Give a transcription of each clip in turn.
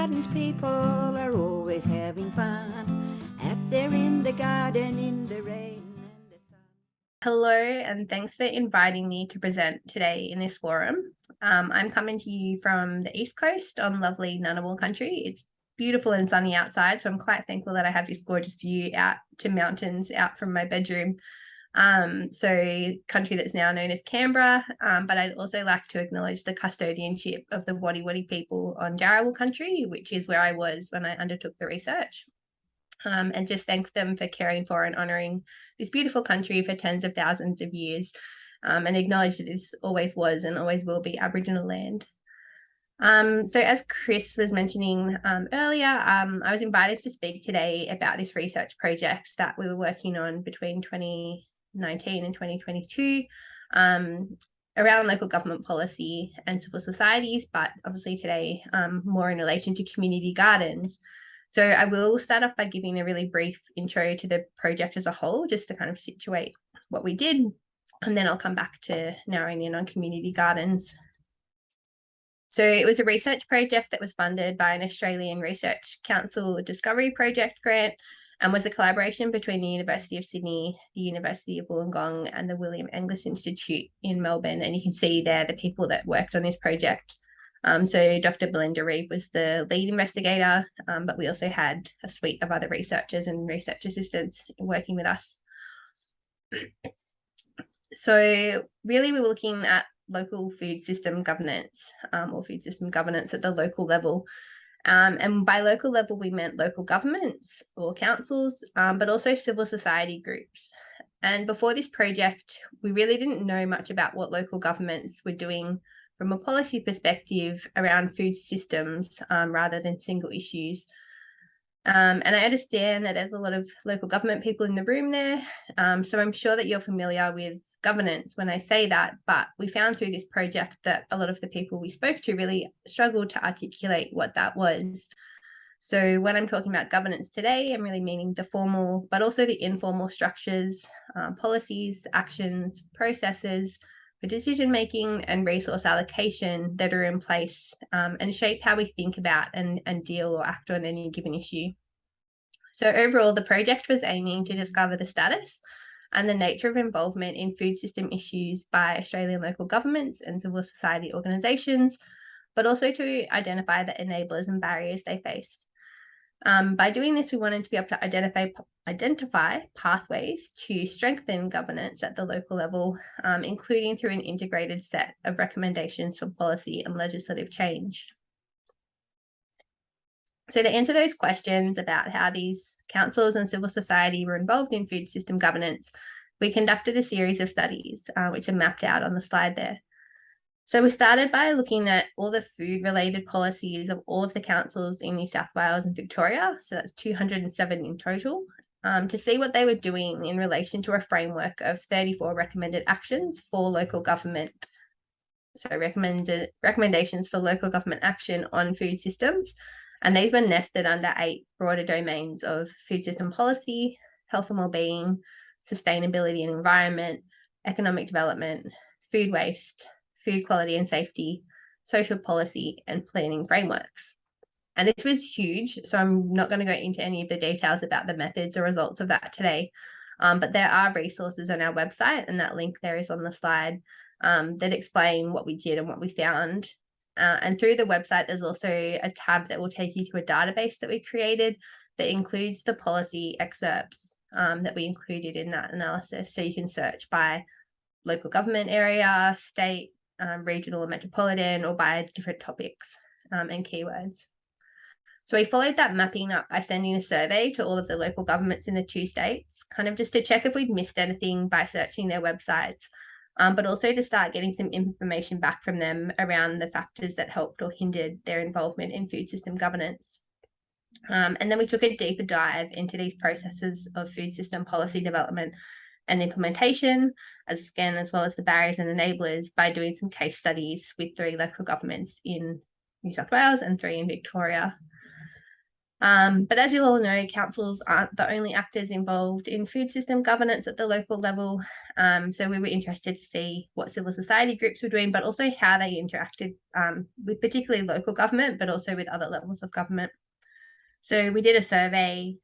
gardens people are always having fun. Out there in the garden, in the rain and the sun. Hello, and thanks for inviting me to present today in this forum. I'm coming to you from the East Coast on lovely Ngunnawal country. It's beautiful and sunny outside, so I'm quite thankful that I have this gorgeous view out to mountains out from my bedroom. So country that's now known as Canberra, but I'd also like to acknowledge the custodianship of the Wadi people on Girrawheen country, which is where I was when I undertook the research. And just thank them for caring for and honouring this beautiful country for tens of thousands of years, and acknowledge that this always was and always will be Aboriginal land. So as Chris was mentioning earlier, I was invited to speak today about this research project that we were working on between 2019 and 2022 around local government policy and civil societies, but obviously today more in relation to community gardens. So I will start off by giving a really brief intro to the project as a whole, just to kind of situate what we did, and then I'll come back to narrowing in on community gardens. So it was a research project that was funded by an Australian Research Council Discovery Project grant and was a collaboration between the University of Sydney, the University of Wollongong and the William Angliss Institute in Melbourne. And you can see there the people that worked on this project. So Dr. Belinda Reeve was the lead investigator, but we also had a suite of other researchers and research assistants working with us. So really we were looking at local food system governance, or food system governance at the local level. And by local level, we meant local governments or councils, but also civil society groups. And before this project, we really didn't know much about what local governments were doing from a policy perspective around food systems rather than single issues. And I understand that there's a lot of local government people in the room there, so I'm sure that you're familiar with governance when I say that, but we found through this project that a lot of the people we spoke to really struggled to articulate what that was. So when I'm talking about governance today, I'm really meaning the formal, but also the informal structures, policies, actions, processes for decision-making and resource allocation that are in place and shape how we think about and deal or act on any given issue. So overall, the project was aiming to discover the status and the nature of involvement in food system issues by Australian local governments and civil society organisations, but also to identify the enablers and barriers they faced. By doing this, we wanted to be able to identify pathways to strengthen governance at the local level, including through an integrated set of recommendations for policy and legislative change. So to answer those questions about how these councils and civil society were involved in food system governance, we conducted a series of studies, which are mapped out on the slide there. So we started by looking at all the food-related policies of all of the councils in New South Wales and Victoria, so that's 207 in total, to see what they were doing in relation to a framework of 34 recommended actions for local government. So recommendations for local government action on food systems, and these were nested under 8 broader domains of food system policy, health and wellbeing, sustainability and environment, economic development, food waste, food quality and safety, social policy, and planning frameworks. And this was huge, so I'm not going to go into any of the details about the methods or results of that today, but there are resources on our website, and that link there is on the slide, that explain what we did and what we found. And through the website, there's also a tab that will take you to a database that we created that includes the policy excerpts that we included in that analysis. So you can search by local government area, state, regional or metropolitan, or by different topics and keywords. So we followed that mapping up by sending a survey to all of the local governments in the 2 states, kind of just to check if we'd missed anything by searching their websites, but also to start getting some information back from them around the factors that helped or hindered their involvement in food system governance. And then we took a deeper dive into these processes of food system policy development and implementation, as well as the barriers and enablers, by doing some case studies with 3 local governments in New South Wales and 3 in Victoria. But as you all know, councils aren't the only actors involved in food system governance at the local level. So we were interested to see what civil society groups were doing, but also how they interacted with particularly local government, but also with other levels of government. So we did a survey,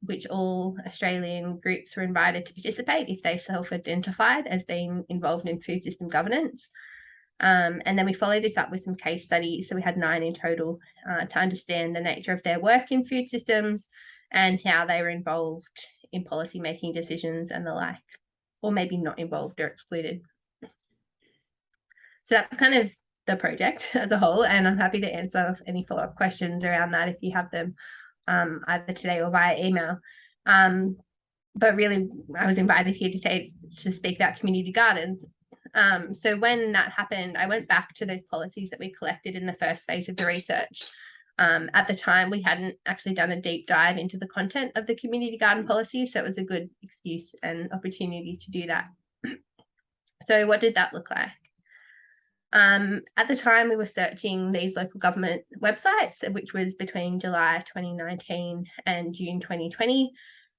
which all Australian groups were invited to participate if they self-identified as being involved in food system governance. And then we followed this up with some case studies. So we had 9 in total to understand the nature of their work in food systems and how they were involved in policy making decisions and the like, or maybe not involved or excluded. So that's kind of the project as a whole, and I'm happy to answer any follow-up questions around that if you have them either today or via email. But really, I was invited here today to speak about community gardens. So when that happened, I went back to those policies that we collected in the first phase of the research. At the time, we hadn't actually done a deep dive into the content of the community garden policy, so it was a good excuse and opportunity to do that. So what did that look like? At the time, we were searching these local government websites, which was between July 2019 and June 2020.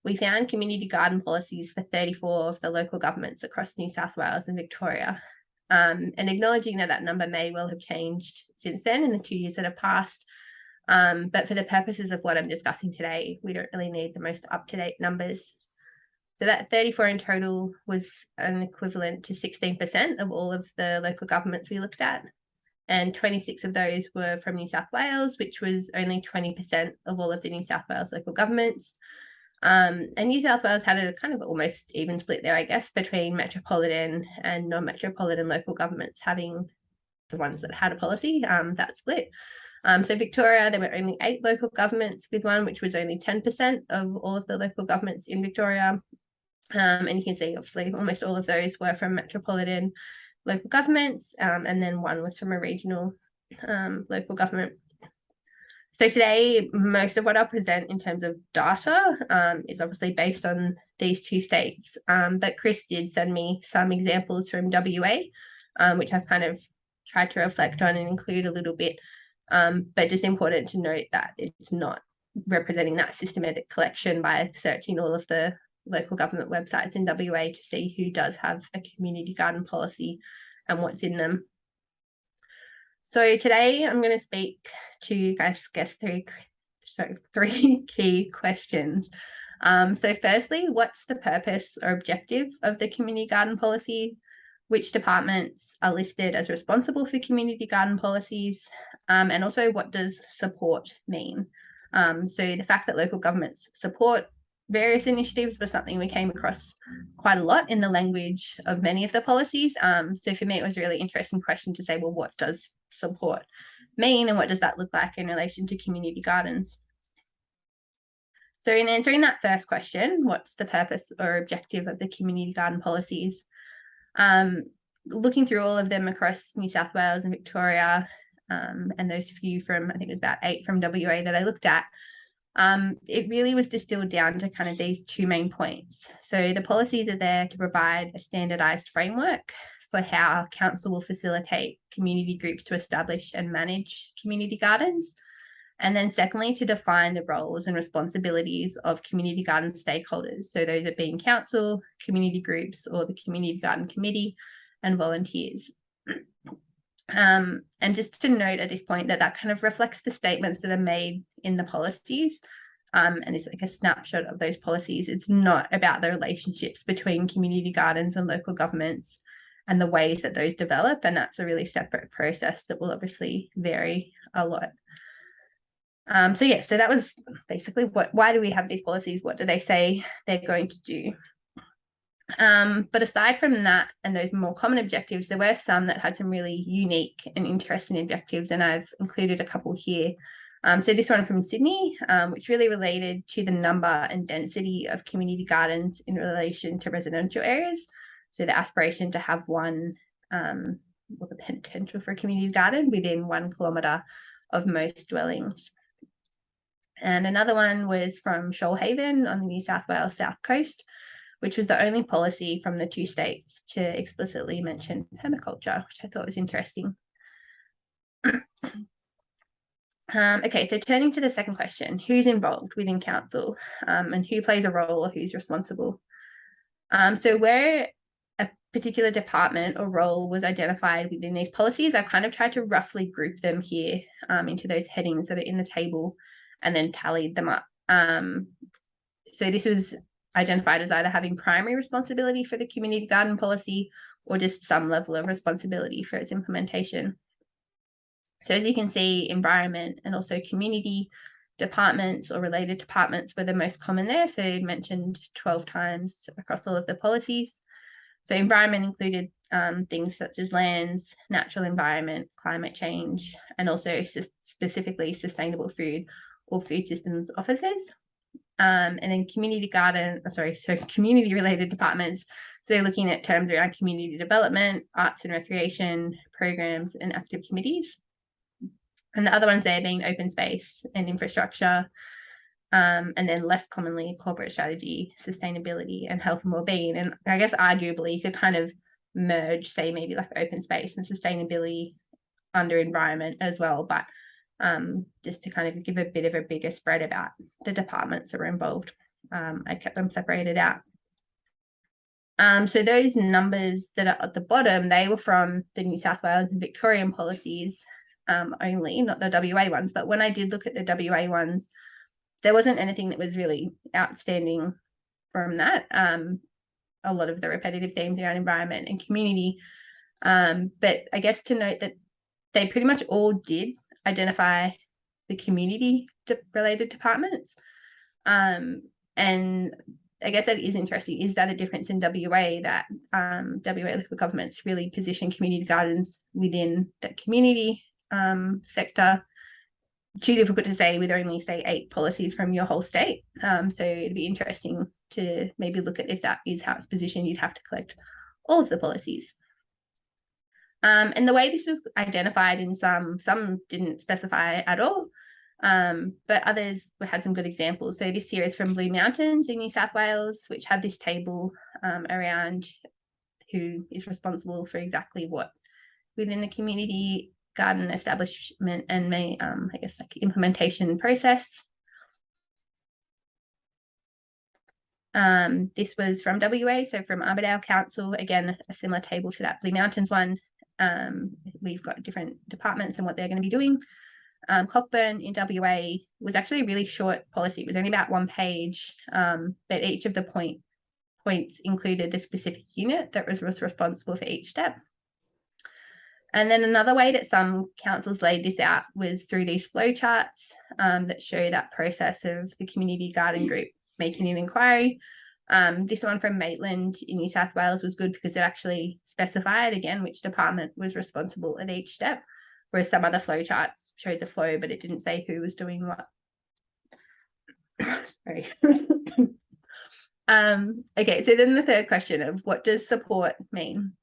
We found community garden policies for 34 of the local governments across New South Wales and Victoria. And acknowledging that that number may well have changed since then in the 2 years that have passed. But for the purposes of what I'm discussing today, we don't really need the most up-to-date numbers. So that 34 in total was an equivalent to 16% of all of the local governments we looked at. And 26 of those were from New South Wales, which was only 20% of all of the New South Wales local governments. And New South Wales had a kind of almost even split there, I guess, between metropolitan and non-metropolitan local governments having the ones that had a policy, that split. So Victoria, there were only 8 local governments with one, which was only 10% of all of the local governments in Victoria. And you can see, obviously, almost all of those were from metropolitan local governments, and then one was from a regional local government. So today, most of what I'll present in terms of data is obviously based on these 2 states. But Chris did send me some examples from WA, which I've kind of tried to reflect on and include a little bit. But just important to note that it's not representing that systematic collection by searching all of the local government websites in WA to see who does have a community garden policy and what's in them. So today I'm going to speak to you guys, guess 3 key questions. So firstly, what's the purpose or objective of the community garden policy? Which departments are listed as responsible for community garden policies? And also, what does support mean? So the fact that local governments support various initiatives was something we came across quite a lot in the language of many of the policies. So for me, it was a really interesting question to say, well, what does support mean and what does that look like in relation to community gardens? So in answering that first question, what's the purpose or objective of the community garden policies? Looking through all of them across New South Wales and Victoria, and those few from, I think it was about 8 from WA that I looked at, it really was distilled down to kind of these 2 main points. So the policies are there to provide a standardised framework for how council will facilitate community groups to establish and manage community gardens. And then secondly, to define the roles and responsibilities of community garden stakeholders. So those are being council, community groups, or the community garden committee and volunteers. And just to note at this point that that kind of reflects the statements that are made in the policies, and it's like a snapshot of those policies. It's not about the relationships between community gardens and local governments and the ways that those develop, and that's a really separate process that will obviously vary a lot. So that was basically why do we have these policies? What do they say they're going to do? But aside from that and those more common objectives, there were some that had some really unique and interesting objectives, and I've included a couple here. So this one from Sydney, which really related to the number and density of community gardens in relation to residential areas. So the aspiration to have one, or the potential for a community garden within 1 kilometre of most dwellings. And another one was from Shoalhaven on the New South Wales South Coast, which was the only policy from the 2 states to explicitly mention permaculture, which I thought was interesting. Okay, so turning to the second question, who's involved within council and who plays a role or who's responsible? So where a particular department or role was identified within these policies, I've kind of tried to roughly group them here into those headings that are in the table and then tallied them up. So this was identified as either having primary responsibility for the community garden policy or just some level of responsibility for its implementation. So as you can see, environment and also community departments or related departments were the most common there. So mentioned 12 times across all of the policies. So environment included things such as lands, natural environment, climate change, and also specifically sustainable food or food systems officers. And then community related departments. So they're looking at terms around community development, arts and recreation, programs, and active committees. And the other ones there being open space and infrastructure, and then less commonly corporate strategy, sustainability, and health and wellbeing. And I guess arguably you could kind of merge, say, maybe like open space and sustainability under environment as well, but just to kind of give a bit of a bigger spread about the departments that were involved. I kept them separated out. So those numbers that are at the bottom, they were from the New South Wales and Victorian policies only, not the WA ones. But when I did look at the WA ones, there wasn't anything that was really outstanding from that. A lot of the repetitive themes around environment and community. But I guess to note that they pretty much all did identify the community related departments. And I guess that is interesting. Is that a difference in WA that WA local governments really position community gardens within the community sector? Too difficult to say with only, say, 8 policies from your whole state. So it'd be interesting to maybe look at if that is how it's positioned. You'd have to collect all of the policies. And the way this was identified in some didn't specify at all, but others had some good examples. So this here is from Blue Mountains in New South Wales, which had this table around who is responsible for exactly what within the community garden establishment and I guess like implementation process. This was from WA, so from Armidale Council, again, a similar table to that Blue Mountains one. We've got different departments and what they're going to be doing. Cockburn in WA was actually a really short policy. It was only about 1 page, but each of the points included the specific unit that was responsible for each step. And then another way that some councils laid this out was through these flowcharts that show that process of the community garden group making an inquiry. This one from Maitland in New South Wales was good because it actually specified, again, which department was responsible at each step, whereas some other flowcharts showed the flow, but it didn't say who was doing what. Sorry. Okay, so then the third question of what does support mean?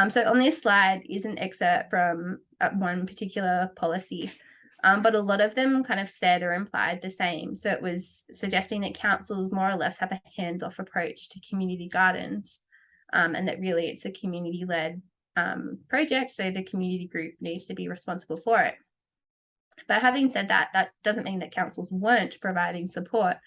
So on this slide is an excerpt from one particular policy, but a lot of them kind of said or implied the same. So it was suggesting that councils more or less have a hands-off approach to community gardens, and that really it's a community-led project, so the community group needs to be responsible for it. But having said that, that doesn't mean that councils weren't providing support.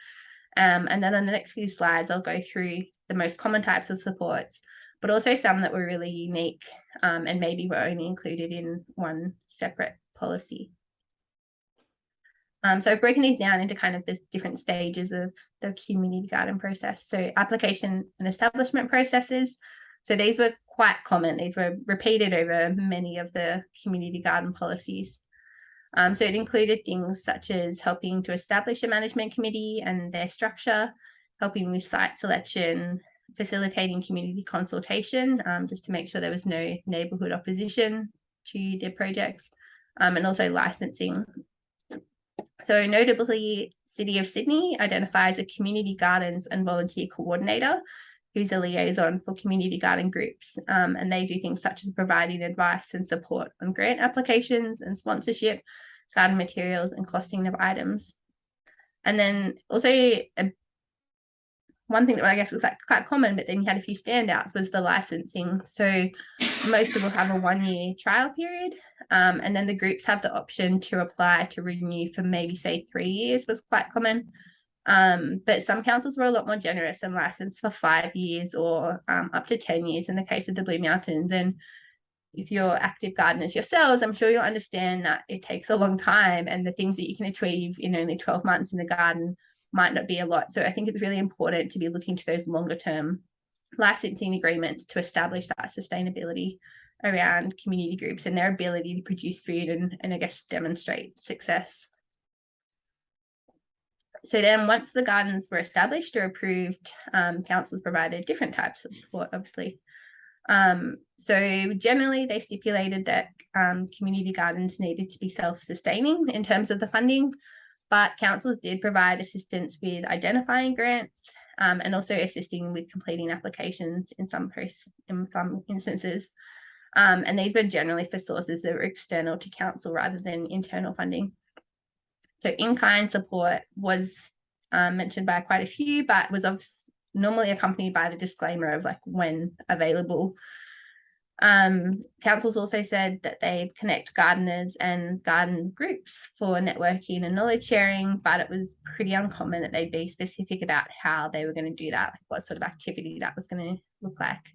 And then on the next few slides, I'll go through the most common types of supports, but also some that were really unique and maybe were only included in one separate policy. So I've broken these down into kind of the different stages of the community garden process. So application and establishment processes. So these were quite common. These were repeated over many of the community garden policies. So it included things such as helping to establish a management committee and their structure, helping with site selection, facilitating community consultation, just to make sure there was no neighbourhood opposition to their projects, and also licensing. So notably, City of Sydney identifies a community gardens and volunteer coordinator who's a liaison for community garden groups, and they do things such as providing advice and support on grant applications and sponsorship, garden materials and costing of items. And then also one thing that I guess was like quite common, but then you had a few standouts, was the licensing. So most will have a 1-year trial period, and then the groups have the option to apply to renew for maybe say 3 years, was quite common. But some councils were a lot more generous and licensed for 5 years or up to 10 years in the case of the Blue Mountains. And if you're active gardeners yourselves, I'm sure you'll understand that it takes a long time, and the things that you can achieve in only 12 months in the garden might not be a lot. So I think it's really important to be looking to those longer term licensing agreements to establish that sustainability around community groups and their ability to produce food and I guess demonstrate success. So then once the gardens were established or approved, councils provided different types of support, obviously. So generally they stipulated that community gardens needed to be self-sustaining in terms of the funding, but councils did provide assistance with identifying grants and also assisting with completing applications in some instances. And these were generally for sources that were external to council rather than internal funding. So in-kind support was mentioned by quite a few, but was normally accompanied by the disclaimer of like when available. Councils also said that they connect gardeners and garden groups for networking and knowledge sharing, but it was pretty uncommon that they be specific about how they were going to do that, like what sort of activity that was going to look like.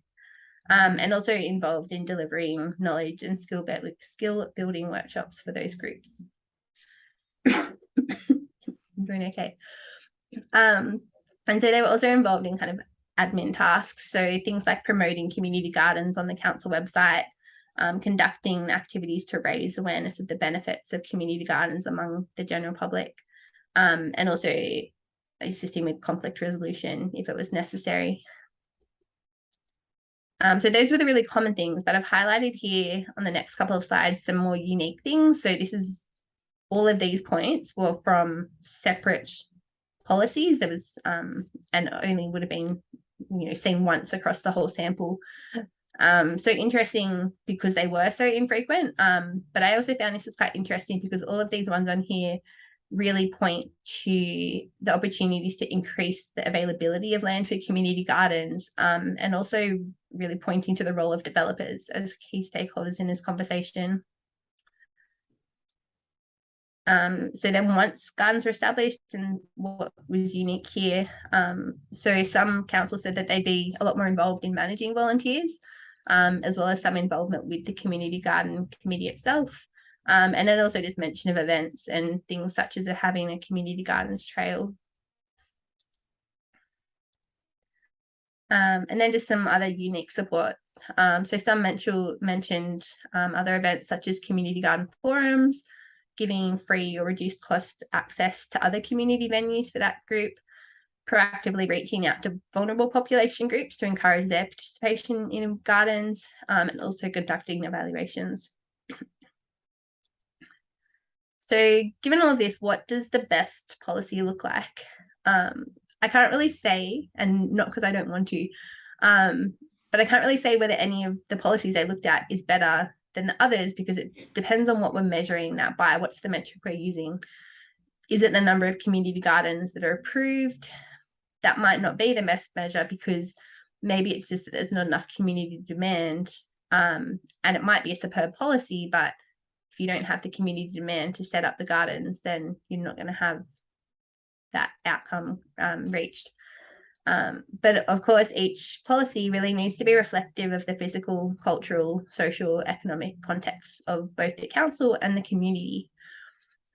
And also involved in delivering knowledge and skill building workshops for those groups. I'm doing okay. And so they were also involved in kind of admin tasks. So things like promoting community gardens on the council website, conducting activities to raise awareness of the benefits of community gardens among the general public, and also assisting with conflict resolution if it was necessary. So those were the really common things, but I've highlighted here on the next couple of slides some more unique things. So this is all of these points were from separate policies. There was and only would have been seen once across the whole sample. So interesting because they were so infrequent, but I also found this was quite interesting because all of these ones on here really point to the opportunities to increase the availability of land for community gardens, and also really pointing to the role of developers as key stakeholders in this conversation. So then once gardens were established, and what was unique here, so some councils said that they'd be a lot more involved in managing volunteers, as well as some involvement with the community garden committee itself. And then also just mention of events and things such as having a community gardens trail. And then just some other unique supports. So some mentioned other events such as community garden forums, giving free or reduced cost access to other community venues for that group, proactively reaching out to vulnerable population groups to encourage their participation in gardens, and also conducting evaluations. So given all of this, what does the best policy look like? I can't really say, and not because I don't want to, but I can't really say whether any of the policies I looked at is better than the others, because it depends on what we're measuring that by. What's the metric we're using? Is it the number of community gardens that are approved? That might not be the best measure, because maybe it's just that there's not enough community demand, and it might be a superb policy, but if you don't have the community demand to set up the gardens, then you're not going to have that outcome reached. But of course, each policy really needs to be reflective of the physical, cultural, social, economic context of both the council and the community.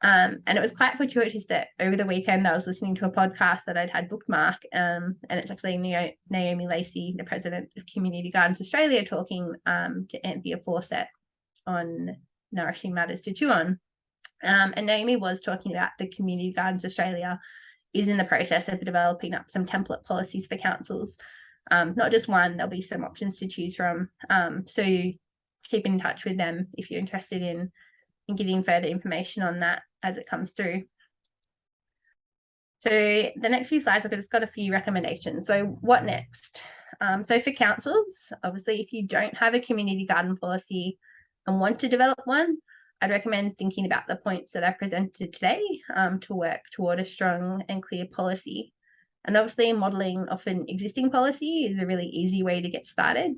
And it was quite fortuitous that over the weekend I was listening to a podcast that I'd had bookmark, and it's actually Naomi Lacey, the president of Community Gardens Australia, talking to Anthea Fawcett on Nourishing Matters to Chew On. And Naomi was talking about the Community Gardens Australia is in the process of developing up some template policies for councils. Not just one, there'll be some options to choose from. So keep in touch with them if you're interested in getting further information on that as it comes through. So the next few slides, I've just got a few recommendations. So what next? So for councils, obviously, if you don't have a community garden policy and want to develop one, I'd recommend thinking about the points that I presented today to work toward a strong and clear policy. And obviously modelling off an existing policy is a really easy way to get started.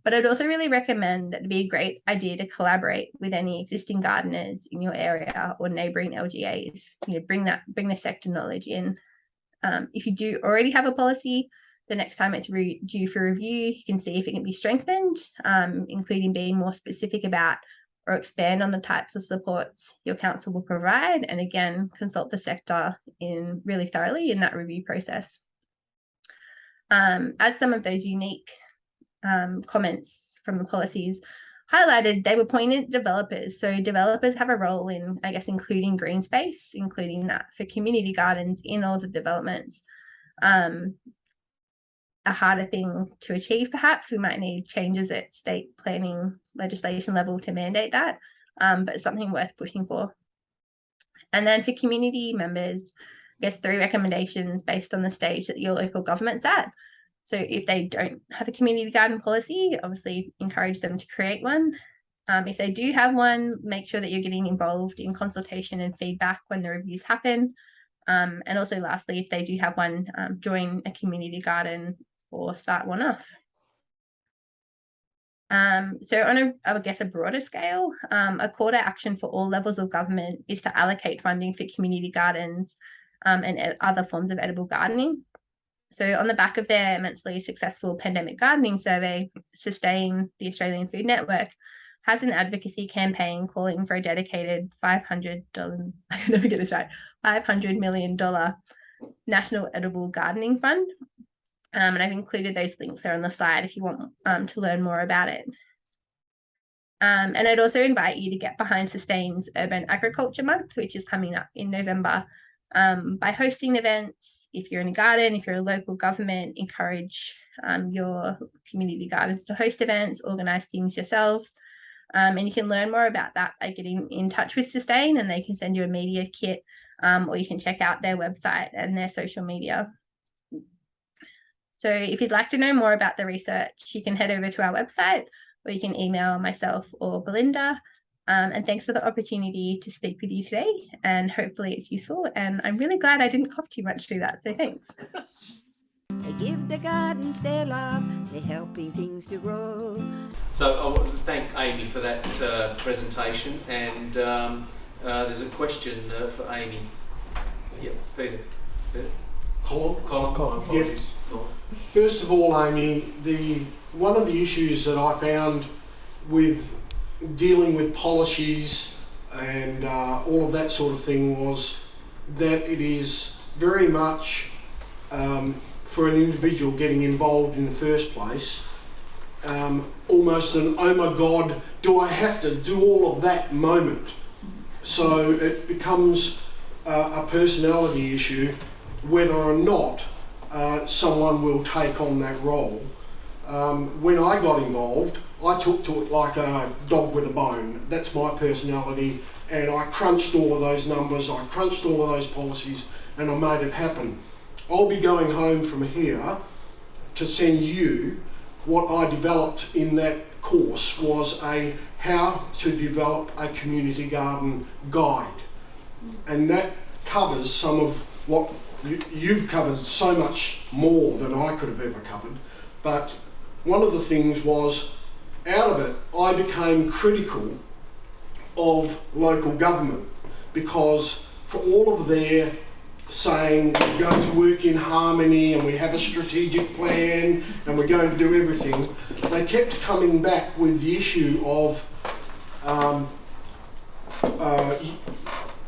But I'd also really recommend that it'd be a great idea to collaborate with any existing gardeners in your area or neighbouring LGAs. Bring the sector knowledge in. If you do already have a policy, the next time it's due for review, you can see if it can be strengthened, including being more specific about or expand on the types of supports your council will provide, and again, consult the sector really thoroughly in that review process. As some of those unique comments from the policies highlighted, they were pointed at developers. So developers have a role in, I guess, including green space, including that for community gardens in all the developments. A harder thing to achieve, perhaps. We might need changes at state planning legislation level to mandate that, but it's something worth pushing for. And then for community members, I guess 3 recommendations based on the stage that your local government's at. So if they don't have a community garden policy, obviously encourage them to create one. If they do have one, make sure that you're getting involved in consultation and feedback when the reviews happen. And also lastly, if they do have one, join a community garden or start one off. So on I would guess a broader scale, a call to action for all levels of government is to allocate funding for community gardens and other forms of edible gardening. So on the back of their immensely successful pandemic gardening survey, Sustain, the Australian Food Network, has an advocacy campaign calling for a dedicated $500 million National Edible Gardening Fund. And I've included those links there on the slide if you want to learn more about it. And I'd also invite you to get behind Sustain's Urban Agriculture Month, which is coming up in November, by hosting events. If you're in a garden, if you're a local government, encourage your community gardens to host events, organise things yourselves. And you can learn more about that by getting in touch with Sustain, and they can send you a media kit, or you can check out their website and their social media. So if you'd like to know more about the research, you can head over to our website, or you can email myself or Belinda. And thanks for the opportunity to speak with you today, and hopefully it's useful. And I'm really glad I didn't cough too much through that, so thanks. They give the gardens their love, they're helping things to grow. So I want to thank Amy for that presentation, and there's a question for Amy. Yep, Peter. Colin, my apologies. Yep. First of all, Amy, one of the issues that I found with dealing with policies and all of that sort of thing was that it is very much for an individual getting involved in the first place, almost an oh my god, do I have to do all of that moment? So it becomes a personality issue whether or not someone will take on that role. When I got involved, I took to it like a dog with a bone. That's my personality, and I crunched all of those numbers, I crunched all of those policies, and I made it happen. I'll be going home from here to send you what I developed in that course was a how to develop a community garden guide, and that covers some of what you've covered, so much more than I could have ever covered. But one of the things was, out of it, I became critical of local government, because for all of their saying we're going to work in harmony and we have a strategic plan and we're going to do everything, they kept coming back with the issue of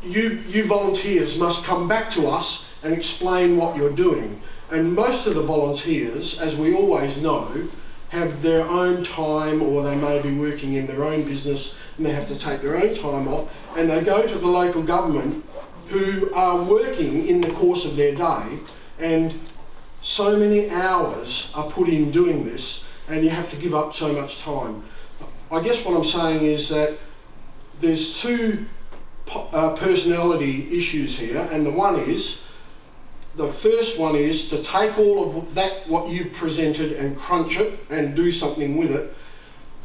you volunteers must come back to us and explain what you're doing. And most of the volunteers, as we always know, have their own time, or they may be working in their own business and they have to take their own time off, and they go to the local government who are working in the course of their day, and so many hours are put in doing this, and you have to give up so much time. I guess what I'm saying is that there's 2 personality issues here, and the first one is to take all of that, what you presented, and crunch it and do something with it.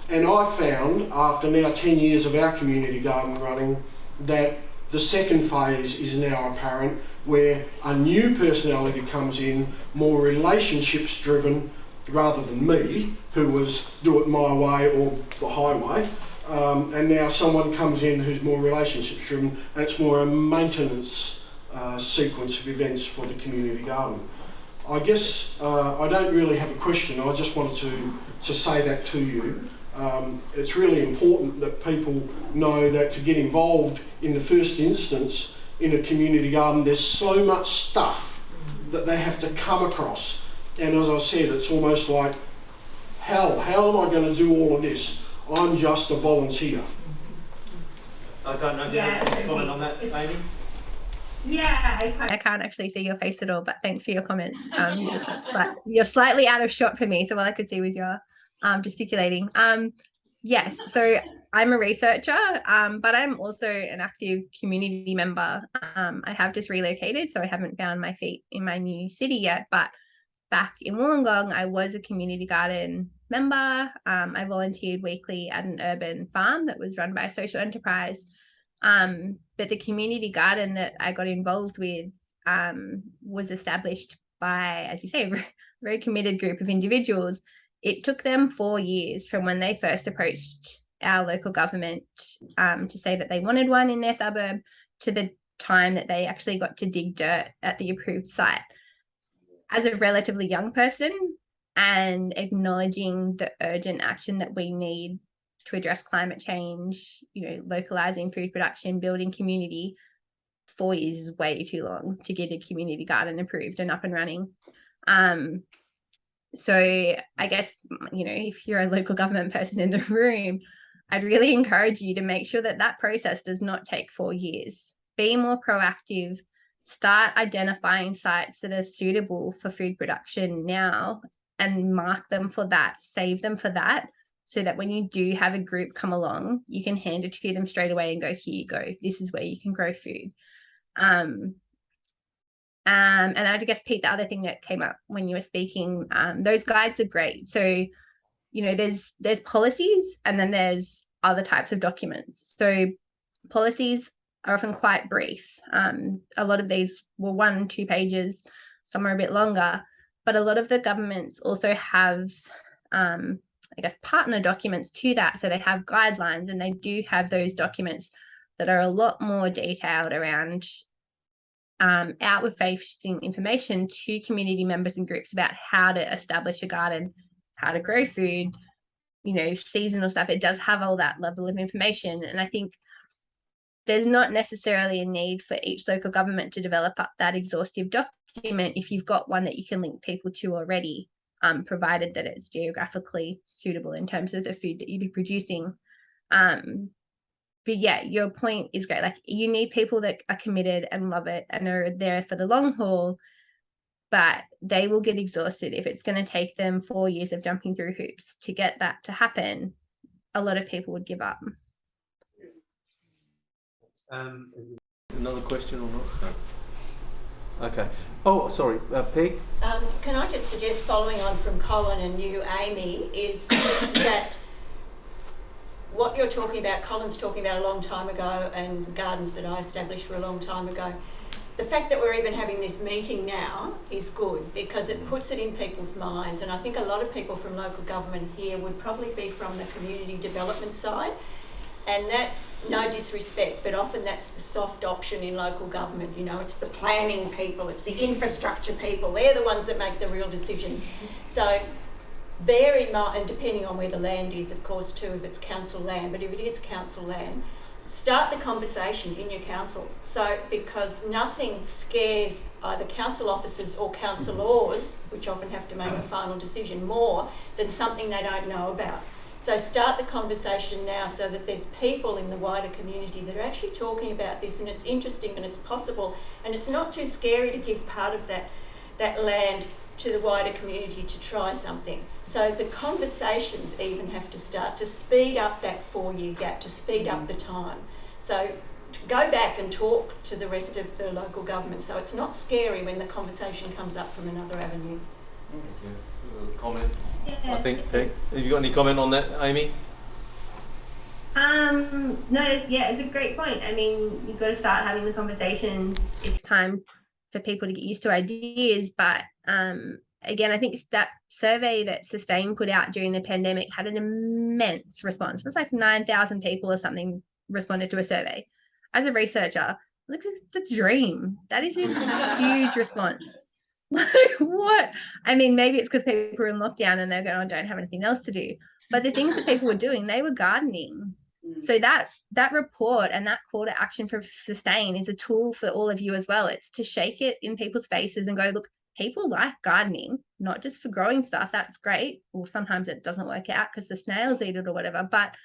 And I found, after now 10 years of our community garden running, that The second phase is now apparent, where a new personality comes in, more relationships driven, rather than me, who was do it my way or the highway. And now someone comes in who's more relationships driven, and it's more a maintenance sequence of events for the community garden. I guess I don't really have a question. I just wanted to say that to you. It's really important that people know that to get involved in the first instance in a community garden, there's so much stuff that they have to come across. And as I said, it's almost like, hell, how am I going to do all of this? I'm just a volunteer. I don't know if you have any comment on that, Amy? Yeah, I can't actually see your face at all, but thanks for your comments. You're slightly out of shot for me, so all I could see was your gesticulating. Yes, so I'm a researcher, but I'm also an active community member. I have just relocated, so I haven't found my feet in my new city yet, but back in Wollongong, I was a community garden member. I volunteered weekly at an urban farm that was run by a social enterprise. But the community garden that I got involved with was established by, as you say, a very committed group of individuals. It took them 4 years from when they first approached our local government to say that they wanted one in their suburb to the time that they actually got to dig dirt at the approved site. As a relatively young person and acknowledging the urgent action that we need to address climate change, localizing food production, building community, 4 years is way too long to get a community garden approved and up and running. So I guess, if you're a local government person in the room, I'd really encourage you to make sure that that process does not take 4 years. Be more proactive, start identifying sites that are suitable for food production now and mark them for that, save them for that, so that when you do have a group come along, you can hand it to them straight away and go, here you go, this is where you can grow food. And I guess, Pete, the other thing that came up when you were speaking, those guides are great. So, there's policies and then there's other types of documents. So policies are often quite brief. A lot of these were 1-2 pages, some are a bit longer, but a lot of the governments also have, partner documents to that. So they have guidelines and they do have those documents that are a lot more detailed around outward-facing information to community members and groups about how to establish a garden, how to grow food, seasonal stuff. It does have all that level of information. And I think there's not necessarily a need for each local government to develop up that exhaustive document if you've got one that you can link people to already, provided that it's geographically suitable in terms of the food that you'd be producing. But yeah, your point is great. Like, you need people that are committed and love it and are there for the long haul, but they will get exhausted if it's going to take them 4 years of jumping through hoops to get that to happen. A lot of people would give up. Another question or not? Okay. Oh, sorry, Peg? Can I just suggest, following on from Colin and you, Amy, is that what you're talking about, Colin's talking about a long time ago, and the gardens that I established were a long time ago. The fact that we're even having this meeting now is good because it puts it in people's minds, and I think a lot of people from local government here would probably be from the community development side, and that, no disrespect, but often that's the soft option in local government. It's the planning people, it's the infrastructure people, they're the ones that make the real decisions. So bear in mind, and depending on where the land is, of course, too, if it's council land, but if it is council land, start the conversation in your councils. So, because nothing scares either council officers or councillors, which often have to make a final decision, more than something they don't know about. So start the conversation now so that there's people in the wider community that are actually talking about this, and it's interesting and it's possible, and it's not too scary to give part of that land to the wider community to try something. So the conversations even have to start to speed up that 4-year gap, to speed up the time. So to go back and talk to the rest of the local government, so it's not scary when the conversation comes up from another avenue. Comment? I think, Peg. Have you got any comment on that, Amy? It's a great point. I mean, you've got to start having the conversations. It's time for people to get used to ideas. But again, I think that survey that Sustain put out during the pandemic had an immense response. It was like 9,000 people or something responded to a survey. As a researcher, like, it's the dream. That is a huge response. Like, what? I mean, maybe it's because people are in lockdown and they're going, I don't have anything else to do. But the things that people were doing, they were gardening. So that report and that call to action for Sustain is a tool for all of you as well. It's to shake it in people's faces and go, look, people like gardening, not just for growing stuff. That's great. Well, sometimes it doesn't work out because the snails eat it or whatever. But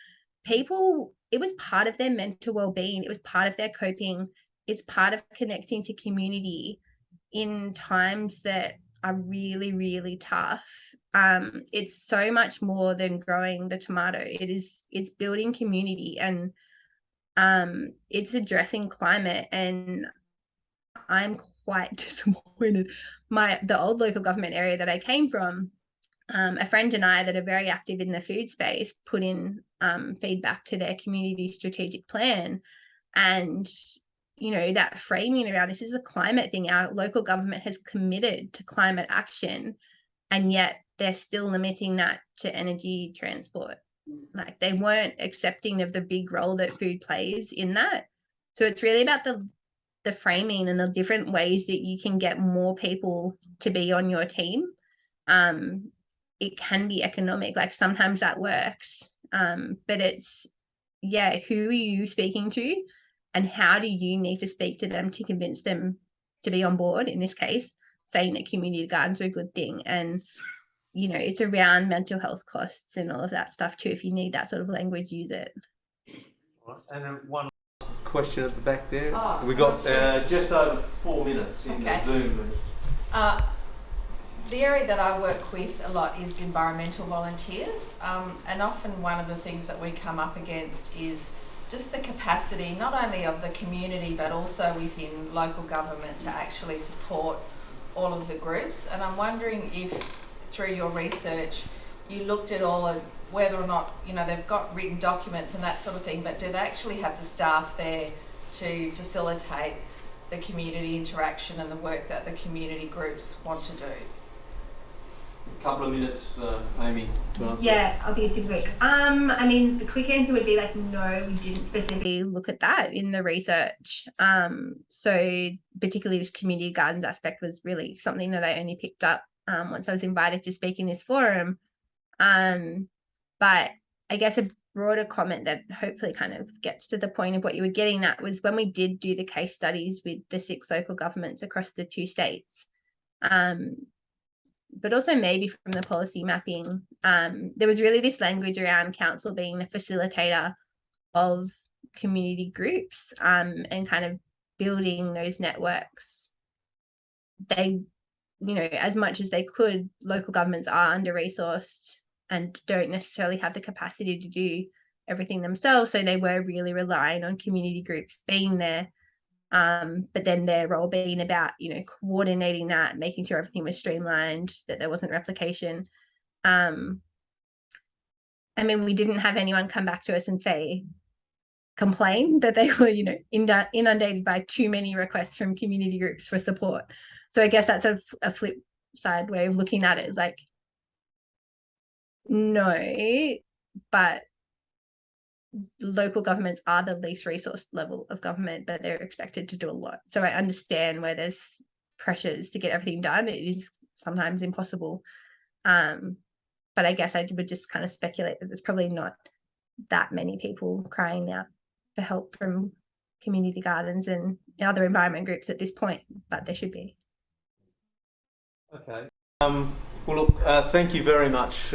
people, it was part of their mental well-being. It was part of their coping. It's part of connecting to community in times that are really, really tough. It's so much more than growing the tomato. It's building community, and it's addressing climate. And I'm quite disappointed. The old local government area that I came from, a friend and I that are very active in the food space put in feedback to their community strategic plan, and that framing around this is a climate thing. Our local government has committed to climate action, and yet they're still limiting that to energy transport. Like, they weren't accepting of the big role that food plays in that. So it's really about the framing and the different ways that you can get more people to be on your team. It can be economic, like sometimes that works, but it's, who are you speaking to? And how do you need to speak to them to convince them to be on board? In this case, saying that community gardens are a good thing. And, it's around mental health costs and all of that stuff too. If you need that sort of language, use it. And then one question at the back there. Oh, We got just over 4 minutes in the Zoom. The area that I work with a lot is environmental volunteers, and often one of the things that we come up against is just the capacity, not only of the community but also within local government, to actually support all of the groups. And I'm wondering if through your research you looked at all of whether or not they've got written documents and that sort of thing, but do they actually have the staff there to facilitate the community interaction and the work that the community groups want to do? A couple of minutes, Amy, to answer. Yeah, I'll be super quick. I mean, the quick answer would be like, no, we didn't specifically look at that in the research. So particularly this community gardens aspect was really something that I only picked up once I was invited to speak in this forum. But I guess a broader comment that hopefully kind of gets to the point of what you were getting at was when we did do the case studies with the 6 local governments across the 2 states, but also maybe from the policy mapping, there was really this language around council being a facilitator of community groups, and kind of building those networks. They, as much as they could, local governments are under-resourced and don't necessarily have the capacity to do everything themselves. So they were really relying on community groups being there. But then their role being about, coordinating that, making sure everything was streamlined, that there wasn't replication. I mean, we didn't have anyone come back to us and complain that they were, inundated by too many requests from community groups for support. So I guess that's a flip side way of looking at it, is like, no, but local governments are the least resourced level of government, but they're expected to do a lot. So I understand where there's pressures to get everything done. It is sometimes impossible. But I guess I would just kind of speculate that there's probably not that many people crying out for help from community gardens and other environment groups at this point, but there should be. Okay. Well, look, thank you very much.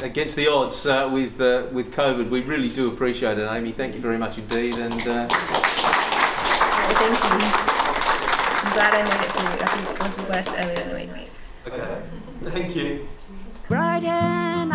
Against the odds with COVID, we really do appreciate it, Amy. Thank you very much indeed. And Thank you. I'm glad I made it to you. I think it was worse earlier in the week. okay, thank you. Bright and